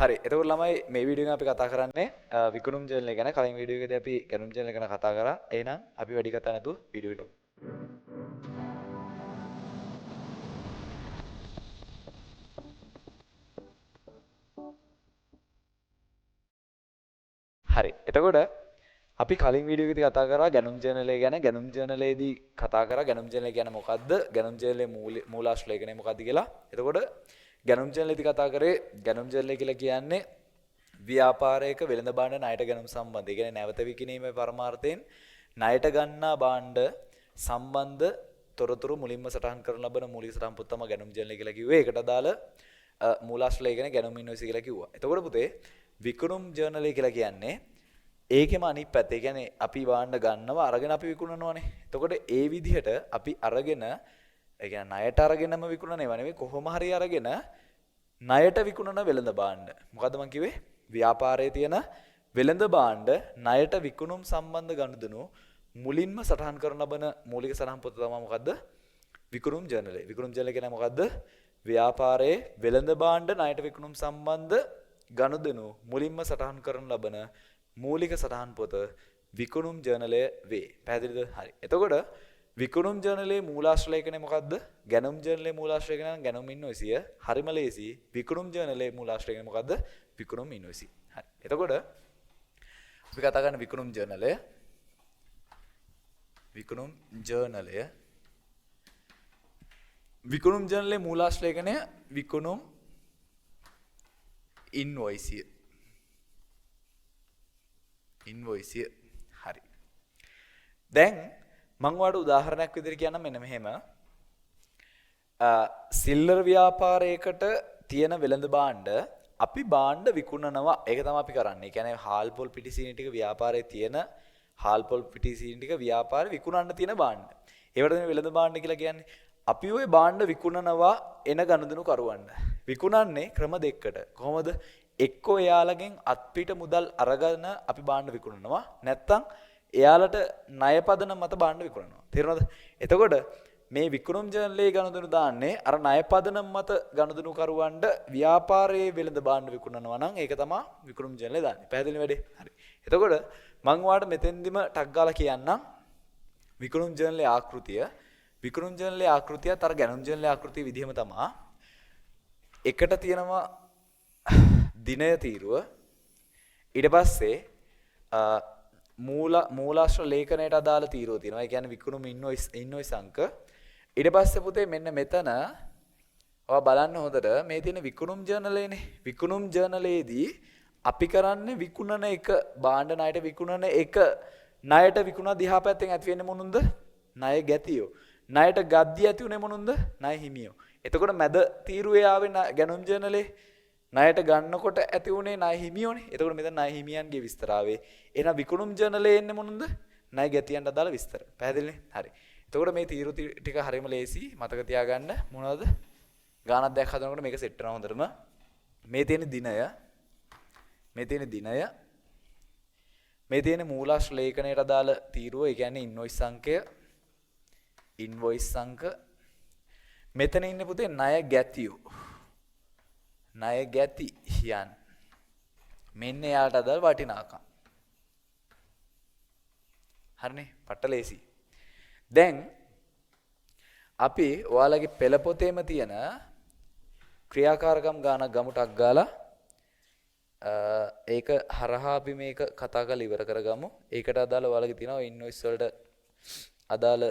හරි. එතකොට ළමයි මේ වීඩියෝ එකෙන් අපි කතා කරන්නේ විකුණුම් ජර්නල් එක ගැන. කලින් වීඩියෝ එකේදී අපි ගැනුම් ජර්නල් එක ගැන කතා කරා. එහෙනම් අපි වැඩි කතා නැතුව වීඩියෝ එකට. හරි. එතකොට අපි කලින් වීඩියෝ එකේදී කතා කරා ගැනුම් ජර්නල් එක ගැන. ගැනුම් ජර්නල් එකේදී කතා කරා ගැනුම් ජර්නල් එක කියන්නේ මොකද්ද? ගැනුම් ජර්නල් එකේ මූලාශ්‍ර ලේඛනය මොකද්ද කියලා. එතකොට ගැනුම් ජර්නල් එකේදී කතා කරේ ගැනුම් ජර්නල් එක කියලා කියන්නේ ව්‍යාපාරයක වෙළඳ භාණ්ඩ ණයට ගැනුම් සම්බන්ධ. ඒ කියන්නේ නැවත විකිණීමේ පරමාර්ථයෙන් ණයට ගන්නා භාණ්ඩ සම්බන්ධ තොරතුරු මුලින්ම සටහන් කරන ලබන මූලික සටහන් පොත තමයි ගැනුම් ජර්නල් කියලා කිව්වේ. ඒකට අදාළ මූලාශ්‍ර ලේඛනය ගැනුම් ඉන්වොයිස් කියලා කිව්වා. එතකොට පුතේ විකුණුම් ජර්නල් එක කියලා කියන්නේ ඒකෙම අනිත් පැත්ත. ඒ කියන්නේ අපි භාණ්ඩ ගන්නවා අරගෙන අපි විකුණනවානේ. එතකොට ඒ විදිහට අපි අරගෙන ඒ කියන්නේ ණයට අරගෙනම විකුණන ඒවා නෙවෙයි කොහොම හරි අරගෙන ණයට විකුණන වෙළඳ භාණ්ඩ. මොකද්ද මං කිව්වේ? ව්‍යාපාරයේ තියෙන වෙළඳ භාණ්ඩ ණයට විකුණුම් සම්බන්ධ ගනුදෙනු මුලින්ම සටහන් කරන ලබන මූලික සටහන් පොත තමයි මොකද්ද? විකුණුම් ජර්නල් එක. විකුණුම් ජර්නල් එක කියන්නේ මොකද්ද? ව්‍යාපාරයේ වෙළඳ භාණ්ඩ ණයට විකුණුම් සම්බන්ධ ගනුදෙනු මුලින්ම සටහන් කරන ලබන මූලික සටහන් පොත විකුණුම් ජර්නලය වේ. පැහැදිලිද? හරි. එතකොට විකුණුම් ජර්නලයේ මූලාශ්‍ර ලේඛනය මොකද්ද? ගැනුම් ජර්නලයේ මූලාශ්‍ර ලේඛනය නම් ගැනුම් ඉන්වොයිසිය. හරිම ලේසි. විකුණුම් ජර්නලයේ මූලාශ්‍ර ලේඛනය මොකද්ද? විකුණුම් ඉන්වොයිසි. හරි. එතකොට අපි කතා කරන විකුණුම් ජර්නලය විකුණුම් ජර්නලයේ මූලාශ්‍ර ලේඛනය විකුණුම් ඉන්වොයිසිය. හරි. දැන් මම ඔයාලට උදාහරණයක් විදිහට කියන්නම් මෙන්න මෙහෙම. සිල්ලර් ව්‍යාපාරයකට තියෙන වෙළඳ භාණ්ඩ අපි භාණ්ඩ විකුණනවා. ඒක තමයි අපි කරන්නේ. ඒ කියන්නේ හාල් පොල් පිටිසීනි ටික ව්‍යාපාරයේ තියෙන හාල් පොල් පිටිසීනි ටික ව්‍යාපාරේ විකුණන්න තියෙන භාණ්ඩ. ඒවට තමයි වෙළඳ භාණ්ඩ කියලා කියන්නේ. අපි ওই භාණ්ඩ විකුණනවා එන ගනුදෙනු කරවන්න. විකුණන්නේ ක්‍රම දෙකකට. කොහොමද? එක්කෝ එයාලගෙන් අත්පිට මුදල් අරගෙන අපි භාණ්ඩ විකුණනවා. නැත්නම් එයාලට ණය පදනම මත භාණ්ඩ විකුණනවා. තේරුණාද? එතකොට මේ විකුණුම් ජර්නලයේ ගනුදෙනු දාන්නේ අර ණය පදනම මත ගනුදෙනු කරවන්න ව්‍යාපාරයේ වෙළඳ භාණ්ඩ විකුණනවා නම් ඒක තමයි විකුණුම් ජර්නලයේ දාන්නේ. පැහැදිලි වැඩේ? හරි. එතකොට මම ඔයාලට මෙතෙන්දිම ටක් ගාලා කියන්නම් විකුණුම් ජර්නලයේ ආකෘතිය. විකුණුම් ජර්නලයේ ආකෘතියත් අර ගැනුම් ජර්නලයේ ආකෘතිය විදිහම තමයි. එකට තියෙනවා දිනය තීරුව. ඊට පස්සේ මූලාශ්‍ර ලේඛනයට අදාළ තීරුව තියෙනවා. ඒ කියන්නේ විකුණුම් ඉන්වොයිස් අංක. ඊට පස්සේ පුතේ මෙන්න මෙතන ඔයා බලන්න හොඳට මේ තියෙන විකුණුම් ජර්නලයනේ. විකුණුම් ජර්නලයේදී අපි කරන්නේ විකුණන එක භාණ්ඩ ණයට විකුණන එක ණයට විකුණා දිහා පැත්තෙන් ඇති වෙන්නේ මොනුන්ද? ණය ගැතියෝ. ණයට ගද්දි ඇති උනේ මොනුන්ද? ණය හිමියෝ. එතකොට මැද තීරුවේ ආවේ ගැනුම් ජර්නලේ ණයට ගන්නකොට ඇති උනේ ණය හිමියෝනේ. එතකොට මෙතන ණය හිමියන්ගේ විස්තර ආවේ. එහෙනම් විකුණුම් ජර්නලයේ එන්නේ මොනුන්ද? ණය ගැතියන්ට අදාළ විස්තර. පැහැදිලිනේ? හරි. එතකොට මේ තීරු ටික හරියම ලේසි මතක තියාගන්න. මොනවද? ගානක් දැක් හදනකොට මේක සෙට් වෙනවා හොඳටම. මේ තියෙන දිනය මේ තියෙන මූලාශ්‍ර ලේඛනයට අදාළ තීරුව. ඒ කියන්නේ ඉන්වොයිස් අංක. මෙතන ඉන්නේ පුතේ ණය ගැතියෝ. ණය ගැතියන්. මෙන්න යාට අදාළ වටිනාකම්. හරිනේ? පට්ට ලේසි. දැන් අපි ඔයාලගේ පෙළ පොතේම තියෙන ක්‍රියාකාරකම් ගානක් ගමුටක් ගාලා ඒක හරහා අපි මේක කතා කරලා ඉවර කරගමු. ඒකට අදාළ ඔයාලගේ තියෙනවා ඉන්වොයිස් වලට අදාළ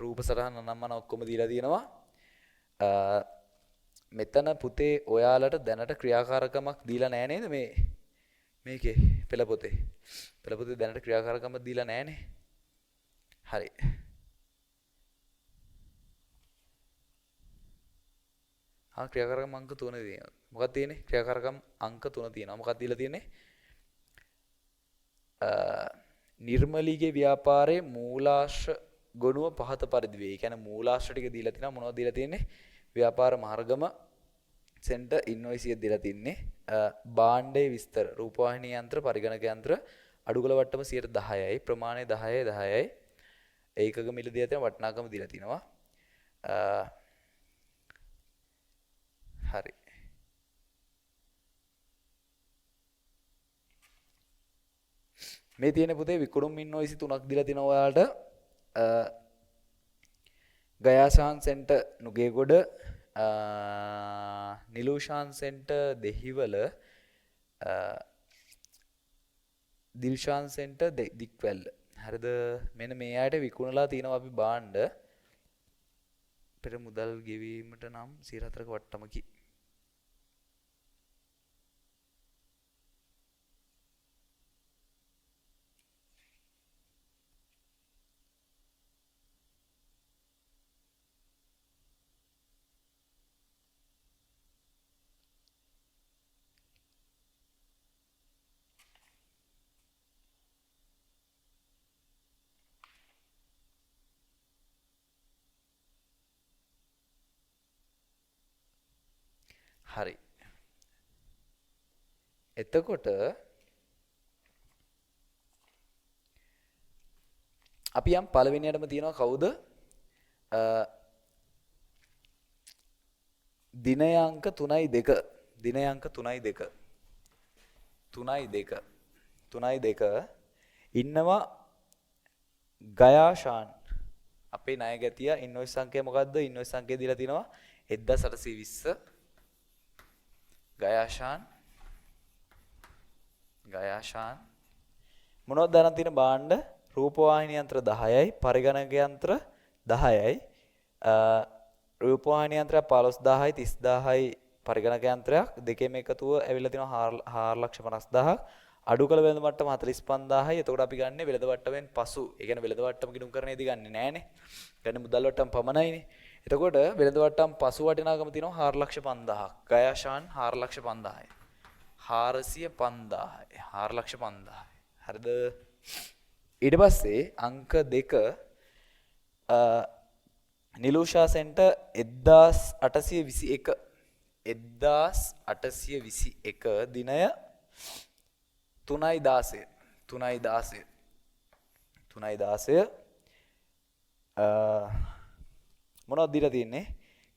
රූප සටහන නම් මම ඔක්කොම දීලා තියෙනවා. මෙතන පුතේ ඔයාලට දැනට ක්‍රියාකාරකමක් දීලා නැහැ නේද මේකේ පෙළ පොතේ දැනට ක්‍රියාකාරකමක් දීලා නැහනේ. හරි. ක්‍රියාකාරකම් අංක 3 තියෙනවා. මොකක්ද තියෙන්නේ? ක්‍රියාකාරකම් අංක 3 තියෙනවා. මොකක්ද දීලා තියෙන්නේ? නිර්මලීගේ ව්‍යාපාරයේ මූලාශ්‍ර ගොනුව පහත පරිදි වේ. ඒ කියන්නේ මූලාශ්‍ර ටික දීලා තිනවා. මොනවද දීලා තියෙන්නේ? ව්‍යාපාර මාර්ගම සෙන්ටර් ඉන්වොයිසිය දීලා තින්නේ. භාණ්ඩයේ විස්තර රූපවාහිනී යන්ත්‍ර පරිගණක යන්ත්‍ර අඩුගල වට්ටම 10%යි ප්‍රමාණය 10යි ඒකක මිල දීලා තියෙන වටිනාකම දීලා තිනවා. හරි. මේ තියෙන පුතේ විකුණුම් ඉන්වොයිස් 3ක් දීලා තිනවා ඔයාලට. Gayashan centre Nugegoda, Nilushan centre Dehiwala, Dilshan centre Dikwella. හරිද? මෙන්න මේ ආයත විකුණලා තිනවා අපි බාණ්ඩ. පෙර මුදල් ගෙවීමට නම් 4ක වට්ටමකි. හරි. එතකොට අපි යම් පළවෙනියටම තියනවා කවුද? දිනය අංක 3.2. දිනය අංක 3.2. 3.2 ඉන්නවා ගයාශාන්. අපේ ණය ගැතිය ඉන්වොයිස් සංඛ්‍යය මොකද්ද? ඉන්වොයිස් සංඛ්‍යය දීලා තිනවා 1820. ගයාශාන් මොනවද දාන තියෙන බාණ්ඩ? රූපවාහිනී යන්ත්‍ර 10යි, පරිගණක යන්ත්‍ර 10යි, රූපවාහිනී යන්ත්‍රයක් 15000යි, 30000යි පරිගණක යන්ත්‍රයක් දෙකේම එකතුව ඇවිල්ලා තිනවා 450000ක්. අඩු කළ වෙළඳ මට්ටම 45000යි. එතකොට අපි ගන්න වෙළඳ වට්ටමෙන් පසු. ඒ කියන්නේ වෙළඳ වට්ටම ගිණුම් කරන්නේදී ගන්නෙ නෑනේ. ගන්න මුදල් වට්ටම පමණයිනේ. එතකොට වෙළඳ වට්ටම් පසු වටිනාකම තියෙනවා 4,50,000ක්. ගයාශාන් 4,50,000යි. 4,50,000යි. හරිද? ඊට පස්සේ අංක 2 නිලූෂා සෙන්ටර් 1821. 1821 දිනය 3.16. 3.16 මොනවද දීලා තියෙන්නේ?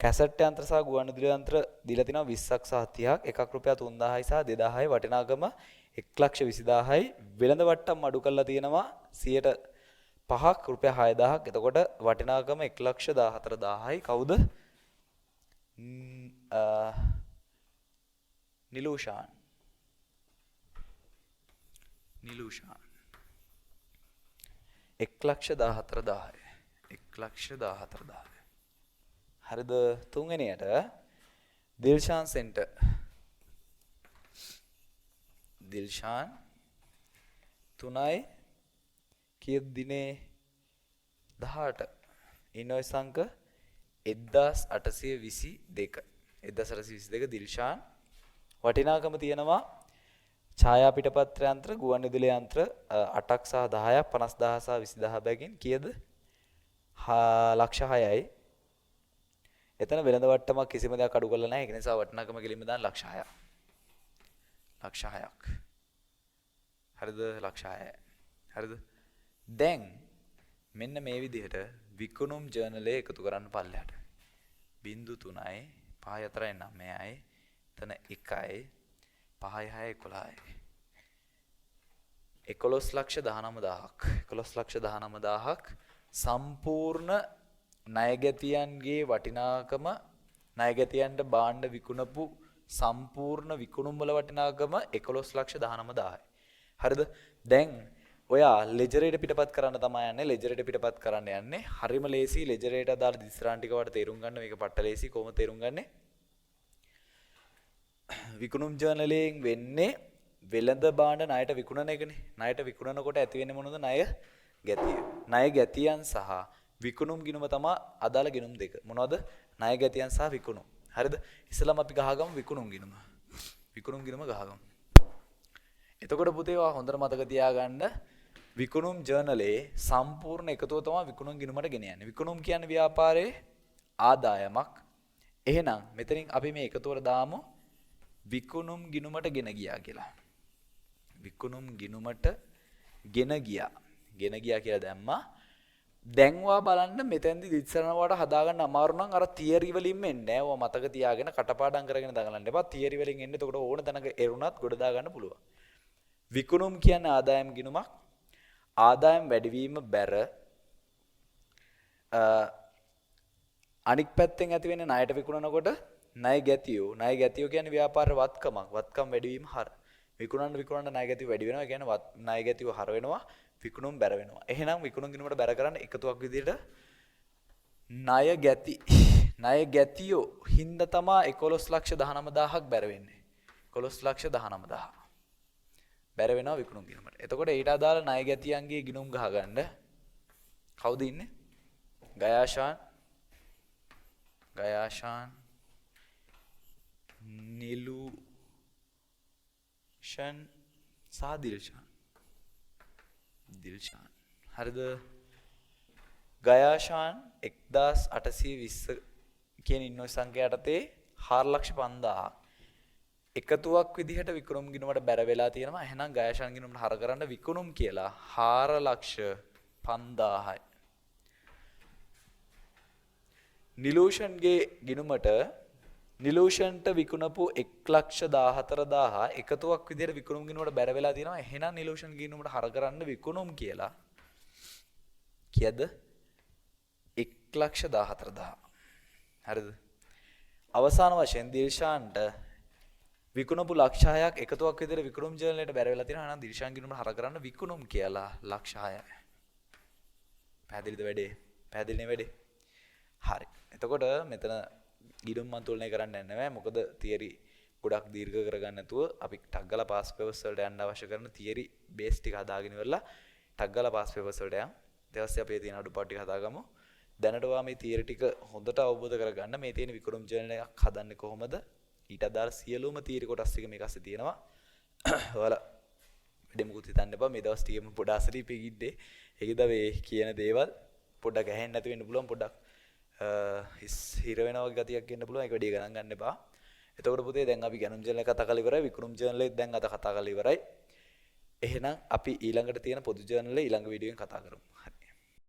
කැසට් යන්ත්‍ර සහ ගුවන්විදුලි යන්ත්‍ර දීලා තිනවා 20ක් සහ 30ක්. එකක් රුපියල් 3000යි සහ 2000යි වටිනාකම 1,20,000යි. වෙළඳ වට්ටම් අඩු කරලා තියෙනවා 5ක් රුපියල් 6000ක්. එතකොට වටිනාකම 1,14,000යි. කවුද? නිලූෂාන් 1,14,000යි. 1,14,000යි. හරිද? තුන්වෙනියට දිල්ෂාන් සෙන්ටර්. දිල්ෂාන් 3යි කීයද දිනේ 18. ඉන්වොයිස් අංක 1822. 1822 දිල්ෂාන් වටිනාකම තියෙනවා ඡායා පිටපත්‍ර යන්ත්‍ර ගුවන්විදුලි යන්ත්‍ර 8ක් සහ 10ක් 50,000 සහ 20,000 බැගින් කීයද? 6,00,000යි. එතන වෙළඳ වට්ටමක් කිසිම දෙයක් අඩු කරලා නැහැ. ඒක නිසා වටිනාකම කෙලින්ම දාන්න 6,00,000ක්. 6,00,000ක්. හරිද? 6,00,000යි. හරිද? දැන් මෙන්න මේ විදිහට විකුණුම් ජර්නලේ එකතු කරන්න පල්ලයට. 0.3යි 5.4යි 9යි එතන 1යි 5.6යි 11යි 11,19,000ක් 11,19,000ක් සම්පූර්ණ ණයගැතියන්ගේ වටිනාකම ණයගැතියන්ට භාණ්ඩ විකුණපු සම්පූර්ණ විකුණුම් වල වටිනාකම 11,19,000යි. හරිද? දැන් ඔයා ලෙජරේට පිටපත් කරන්න තමයි යන්නේ. ලෙජරේට පිටපත් කරන්න යන්නේ. හරිම ලේසි. ලෙජරේට අදාළ දිස්ත්‍රාන් ටික වට තේරුම් ගන්න. මේක පට්ට ලේසි. කොහොමද තේරුම් ගන්නේ? විකුණුම් ජර්නලයෙන් වෙන්නේ වෙළඳ භාණ්ඩ ණයට විකුණන එකනේ. ණයට විකුණනකොට ඇති වෙන්නේ මොනවද? ණය ගැතිය. ණය ගැතියන් සහ විකුණුම් ගිණුම තමයි අදාළ ගිණුම් දෙක. මොනවද? ණය ගැතියන් සහ විකුණුම්. හරිද? ඉස්සෙල්ලාම අපි ගහගමු විකුණුම් ගිණුම. විකුණුම් ගිණුම ගහගමු. එතකොට පුතේ ඔයා හොඳට මතක තියාගන්න විකුණුම් ජර්නලේ සම්පූර්ණ එකතුව තමයි විකුණුම් ගිණුමට ගෙන යන්නේ. විකුණුම් කියන්නේ ව්‍යාපාරයේ ආදායමක්. එහෙනම් මෙතනින් අපි මේ එකතුවට දාමු විකුණුම් ගිණුමට ගෙන ගියා කියලා. විකුණුම් ගිණුමට ගෙන ගියා. ගෙන ගියා කියලා දැම්මා. දැන්වා බලන්න මෙතැන්දි දිස්සනවට හදාගන්න අමාරු නම් අර තියරි වලින්ම එන්නේ නෑ. ඔය මතක තියාගෙන කටපාඩම් කරගෙන දඟලන්න එපා. තියරි වලින් එන්නේ. එතකොට ඕන තැනක එරුණත් ගොඩ දා ගන්න පුළුවන්. විකුණුම් කියන්නේ ආදායම් ගිණුමක්. ආදායම් වැඩිවීම බැර අනික් පැත්තෙන් ඇති වෙන්නේ ණයට විකුණනකොට ණය ගැතියෝ. ණය ගැතියෝ කියන්නේ ව්‍යාපාර වත්කමක්. වත්කම් වැඩිවීම හර. විකුණන්න ණය ගැතියෝ වැඩි වෙනවා. ඒ කියන්නේ ණය ගැතියෝ හර වෙනවා. විකුණුම් බැර වෙනවා. එහෙනම් විකුණුම් ගිණුමට බැර කරන්න එකතුවක් විදිහට ණය ගැතියෝ හින්දා තමයි 11,19,000ක් බැර වෙන්නේ. 11,19,000 බැර වෙනවා විකුණුම් ගිණුමට. එතකොට ඊට අදාළ ණය ගැතියන්ගේ ගිණුම් ගහගන්න කවුද ඉන්නේ? ගයාෂාන් නිලූෂන් සහ දිල්ෂාන්. හරිද? ගයාෂාන් 1820 කියන ඉන්වොයිස් සංඛ්‍යා යටතේ 4,50,000 එකතුවක් විදිහට විකුණුම් ගිණුමට බැර වෙලා තියෙනවා. එහෙනම් ගයාෂාන් ගිණුමට හර කරන්න විකුණුම් කියලා 4,50,000යි. නිලූෂන්ගේ ගිණුමට නිලූෂන්ට විකුණපු 1,14,000 එකතුවක් විදිහට විකුණුම් ගිණුමට බැර වෙලා තියෙනවා. එහෙනම් නිලූෂන් ගිණුමට හර කරන්න විකුණුම් කියලා කීයද? 1,14,000. හරිද? අවසාන වශයෙන් දිල්ෂාන්ට විකුණපු 6,000ක් එකතුවක් විදිහට විකුණුම් ජර්නලයට බැර වෙලා තියෙනවා. එහෙනම් දිල්ෂාන් ගිණුමට හර කරන්න විකුණුම් කියලා 6,000යි. පැහැදිලිද වැඩේ? පැහැදිලි නේ වැඩේ? හරි. එතකොට මෙතන ගිණුම් මන්තුලනය කරන්න යන්නේ නැහැ. මොකද තියරි ගොඩක් දීර්ඝ කරගන්න නැතුව අපි ටක් ගාලා පාස් පේපර්ස් වලට යන්න අවශ්‍ය කරන තියරි බේස් ටික හදාගෙන ඉවරලා ටක් ගාලා පාස් පේපර්ස් වලට යමු. ඊට පස්සේ අපි තියෙන අඩුපාඩු ටික හදාගමු. දැනටවා මේ තියරි ටික හොඳට අවබෝධ කරගන්න මේ තියෙන විකුණුම් ජර්නල් එකක් හදන්නේ කොහොමද? ඊට අදාළ සියලුම තියරි කොටස් ටික මේක අස්සේ තියෙනවා. ඔයාලා වැඩි මුකුත් හිතන්න එපා. මේ දවස් ටිකෙම පොඩ අසරීපෙ ගිද්දේ ඒකද මේ කියන දේවල් පොඩ්ඩක් ඇහෙන්න නැති වෙන්න පුළුවන්. පොඩ්ඩක් හිර වෙනවා වගේ ගතියක් එන්න පුළුවන්. ඒක වැඩි ගණන් ගන්න එපා. එතකොට පුතේ දැන් අපි ගැනුම් ජර්නල් එක කතා කරලා ඉවරයි. විකුණුම් ජර්නල් එක දැන් අද කතා කරලා ඉවරයි. එහෙනම් අපි ඊළඟට තියෙන පොදු ජර්නල් එක ඊළඟ වීඩියෝෙන් කතා කරමු.